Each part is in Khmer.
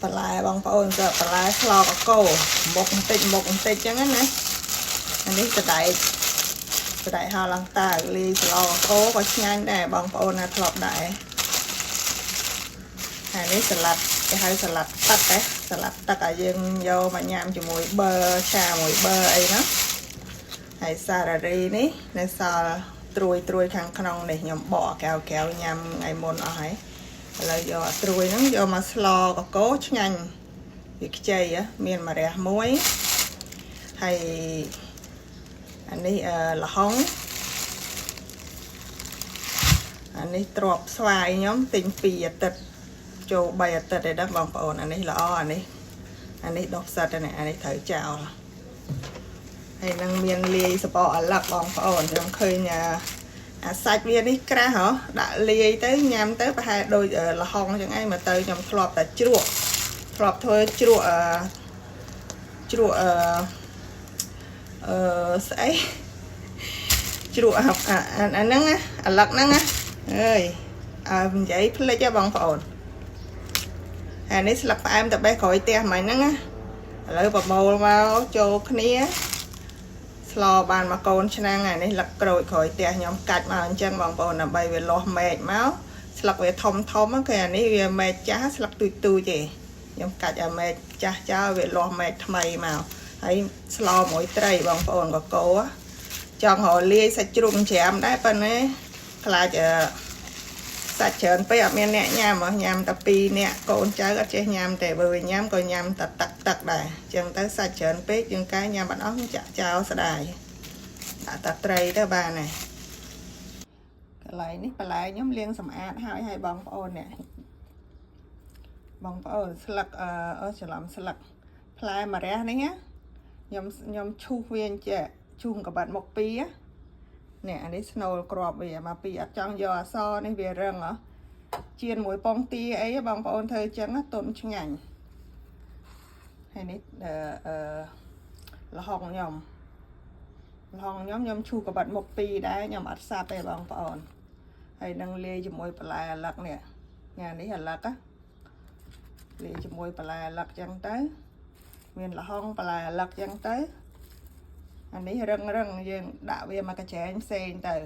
បន្លែបងប្អូនក៏បន្លែស្លកកូរមុខបន្តិចចឹងណាអានេះសដែកហៅឡើងតើលាយស្លកកូរក៏ឆ្ងាញ់ដែរបងប្អូនណាធ្លាប់ដែរអានេះសាឡាត់គេហៅសាឡាត់ទឹកណាសាឡាត់ទឹកឲ្យយើងយកមកញ៉ាំជាមួយប៊ឺឆាមួយប៊ឺអីណាហើយសារ៉ារីនេះនៅសល់ត្រួយខាងក្នុងនេះខ្ញុំបកកែវញ៉ាំថ្ងៃមុនអស់ហើយឥឡូវយកត្រួយហ្នឹងយកមកស្លកកូរឆ្ងាញ់វាខ្ចីមានម្រះមួយហើយអានេះល្ហុងអានេះទ្របស្វាយខ្ញុំទិញ2អាទិត្យចូល3អាទិត្យឯដែរបងប្អូនអានេះល្អអានេះដុះផ្សិតនេះអានេះត្រូវចោលហើយនឹងមានលាយសបកអាឡឹកបងប្អូនខ្ញុំឃើញអាសាច់វានេះក្រាស់ហ៎ដាក់លាយទៅញ៉ាំទៅប្រហែលដូចល្ហុងចឹងឯងមកទៅខ្ញុំធ្លាប់តែជ្រក់ធ្លាប់ធ្វើជ្រក់ស្អីជ្រក់អាហ្នឹងណាអាឡឹកហ្នឹងណាអើយនិយាយភ្លេចហ៎បងប្អូនអានេះស្លឹកផ្អែមតបេះក្រោយផ្ទះមិញហ្នឹងណាឥឡូវប្រមូលមកចូលគ្នាស្លបានមកកូនឆ្នាំងអានេះលឹកក្រូចក្រោយផ្ទះខ្ញុំកាច់មកអញ្ចឹងបងប្អូនដើម្បីវាលាស់មែកមកស្លឹកវាធំគឺអានេះវាមែកចាស់ស្លឹកទូចទេខ្ញុំកាច់ឲ្យមែកចាស់ចោលវាលាស់មែកថ្មីមកហើយស្លមួយត្រីបងប្អូនកកោចង់រលាយសាច់ជ្រូកច្រាមដែរប៉ុន្តែខ្លាចសាច់ច្រើនពេកអត់មានអ្នកញ៉ាំតែ2នាក់កូនចៅអត់ចេះញ៉ាំតែបើវាញ៉ាំក៏ញ៉ាំតែទឹកដែរអញ្ចឹងទៅសាច់ច្រើនពេកយើងកាយញ៉ាំអត់អស់ចាក់ចោលស្ដាយដាក់តែត្រីទៅបានហើយកន្លែងនេះបន្លែខ្ញុំលាងសម្អាតហើយបងប្អូននេះបងប្អូនស្លឹកច្រឡំស្លឹកផ្លែម្រះនេះណាខ្ញុំឈូសវាចេះឈូសកបាត់មុខ2នេះអានេះស្នូលក្របវាមកពីអត់ចង់យកអសនេះវារឹងជៀនមួយពងទាអីបងប្អូនធ្វើអញ្ចឹងទុនឆ្ងាញ់ហើយនេះល្ហុងខ្ញុំឈូសកបាត់មុខ2ដែរខ្ញុំអត់សាប់ទេបងប្អូនហើយនឹងលាយជាមួយបន្លែអាឡឹកនេះញ៉ានេះអាឡឹកលាយជាមួយបន្លែអាឡឹកអញ្ចឹងទៅមានល្ហុងបន្លែអាឡឹកអញ្ចឹងទៅអានេះរឹងយើងដាក់វាមកកញ្ច្រែងផ្សេងទៅ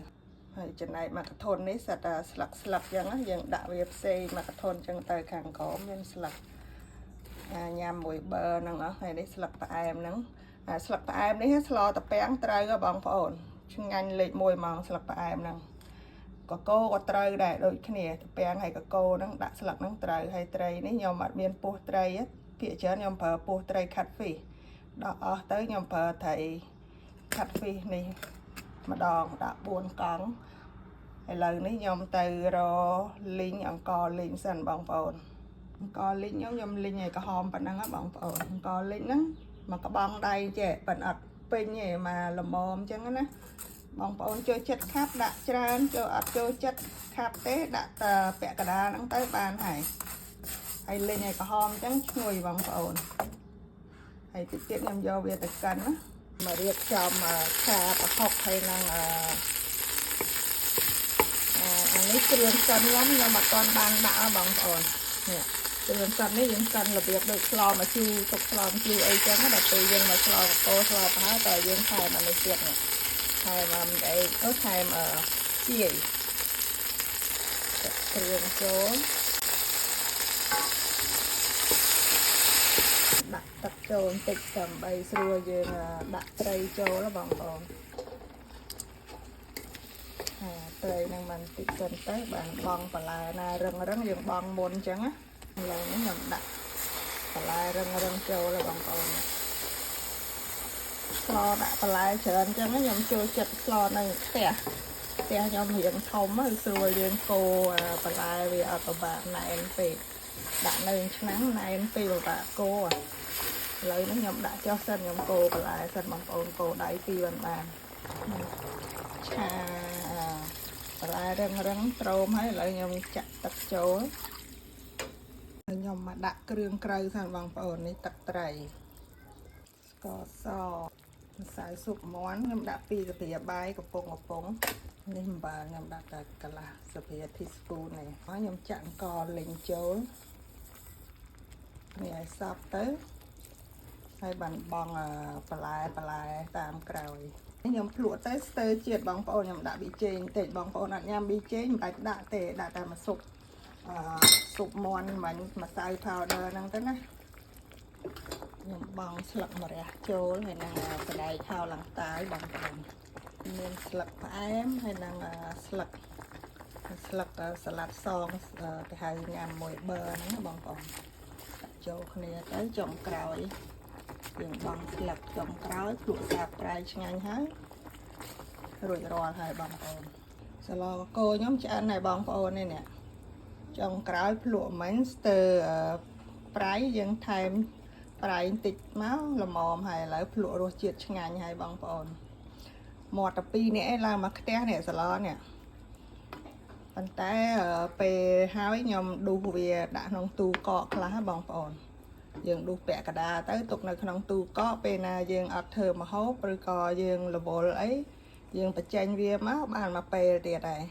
ហើយចំណែកមកកធុននេះសិតតែស្លឹកអញ្ចឹងយើងដាក់វាផ្សេងមកកធុនអញ្ចឹងទៅខាងក្រោមមានស្លឹកញ៉ាំមួយប៊ឺហ្នឹងហើយនេះស្លឹកផ្អែមហ្នឹងស្លឹកផ្អែមនេះស្លតាពាំងត្រូវបងប្អូនឆ្ងាញ់លេខ1ហ្មងស្លឹកផ្អែមហ្នឹងកកោក៏ត្រូវដែរដូចគ្នាតាពាំងហើយកកោហ្នឹងដាក់ស្លឹកហ្នឹងត្រូវហើយត្រីនេះខ្ញុំអត់មានពោះត្រីភាគច្រើនខ្ញុំប្រើពោះត្រីខាត់ហ្វីសដល់អស់ទៅខ្ញុំប្រើត្រីខាត់ហ្វីសនេះម្ដងដាក់4កង់ឥឡូវនេះខ្ញុំទៅរលីងអង្ករលីងសិនបងប្អូនអង្ករលីងខ្ញុំលីងឲ្យក្រហមប៉ុណ្ណឹងបងប្អូនអង្ករលីងហ្នឹងមកក្បងដៃចេះប៉ុន្តែអត់ពេញទេមកល្មមអញ្ចឹងណាបងប្អូនចូលចិត្តខាប់ដាក់ច្រើនចូលអត់ចូលចិត្តខាប់ទេដាក់តែពាក់កណ្ដាលហ្នឹងទៅបានហើយលីងឲ្យក្រហមអញ្ចឹងឈ្ងុយបងប្អូនហើយតិចទៀតខ្ញុំយកវាទៅកិនណាមករៀបចំឆាប្រហុកហើយនឹងអានេះគ្រឿងសិនខ្ញុំអត់ទាន់បានដាក់បងប្អូននេះគ្រឿងសិននេះយើងសិនរបៀបដូចស្លមកជូរទុកស្លមកជូរអីចឹងដល់ពេលយើងមកស្លកកោស្លប្រហែលតែយើងថែមអានេះទៀតនេះថែមអីថែមជីគ្រឿងចូលដាក់ទឹកចូលបន្តិចដើម្បីស្រួលយើងដាក់ត្រីចូលបងប្អូនត្រីនឹងមិនតិចសិនទៅបានបងបន្លែណារឹងយើងបងមុនអញ្ចឹងណាឥឡូវនេះខ្ញុំដាក់បន្លែរឹងចូលបងប្អូនស្លដាក់បន្លែច្រើនអញ្ចឹងខ្ញុំចូលចិត្តស្លនៅផ្ទះខ្ញុំរៀងធំហើយស្រួលយើងកូរបន្លែវាអត់ពិបាកណែនពេកដាក់នៅឆ្នាំងណែនពេកពិបាកកូរឥឡូវនេះខ្ញុំដាក់ចុះសិនខ្ញុំកូរបន្លែសិនបងប្អូនកូរដៃ2បានឆាបន្លែរឹងត្រោមហើយឥឡូវខ្ញុំចាក់ទឹកចូលខ្ញុំមកដាក់គ្រឿងក្រៅសិនបងប្អូននេះទឹកត្រីស្ករសម្សៅស៊ុបមាន់ខ្ញុំដាក់2ស្លាបបាយកំប៉ុងនេះអំបិលខ្ញុំដាក់តែកន្លះស្លាប teaspoon នេះខ្ញុំចាក់អង្ករលីងចូល នេះឲ្យសពទៅហើយបានបងបន្លែតាមក្រោយខ្ញុំភ្លក់ទៅស្ទើរជាតិបងប្អូនខ្ញុំដាក់ប៊ីចេងបន្តិចបងប្អូនអត់ញ៉ាំប៊ីចេងមិនបាច់ដាក់ទេដាក់តែមកស៊ុបស៊ុបមាន់មិញម្សៅ powder ហ្នឹងទៅណាខ្ញុំបងស្លឹកម្រះចូលហើយនឹងសណ្តែកហៅឡើងតាយបងប្អូនមានស្លឹកផ្អែមហើយនឹងស្លឹកសាឡាត់សងគេហៅញ៉ាំមួយបឺហ្នឹងបងប្អូនចូលគ្នាទៅចុងក្រោយយើងបងស្លឹកចុងក្រោយភ្លក់សាបប្រៃឆ្ងាញ់ហើយរួចរាល់ហើយបងប្អូនសាឡកូខ្ញុំឆ្អិនហើយបងប្អូននេះចុងក្រោយភ្លក់មិញស្ទើរប្រៃយើងថែមប្រៃបន្តិចមកល្មមហើយឥឡូវភ្លក់រសជាតិឆ្ងាញ់ហើយបងប្អូនមាត់តែ2នាក់ឯងឡើងមកផ្ទះនេះសាឡនេះប៉ុន្តែពេលហើយខ្ញុំដួសវាដាក់ក្នុងទូកកខ្លះបងប្អូនយើងដួសពាក់កណ្ដាលទៅទុកនៅក្នុងទូកកពេលណាយើងអត់ធ្វើម្ហូបឬក៏យើងរវល់អីយើងបញ្ចេញវាមកបានមកពេលទៀតហើយ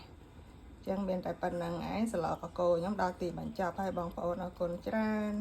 អញ្ចឹងមានតែប៉ុណ្្នឹងឯងសាឡកកូខ្ញុំដល់ទីបញ្ចប់ហើយបងប្អូនអរគុណច្រើន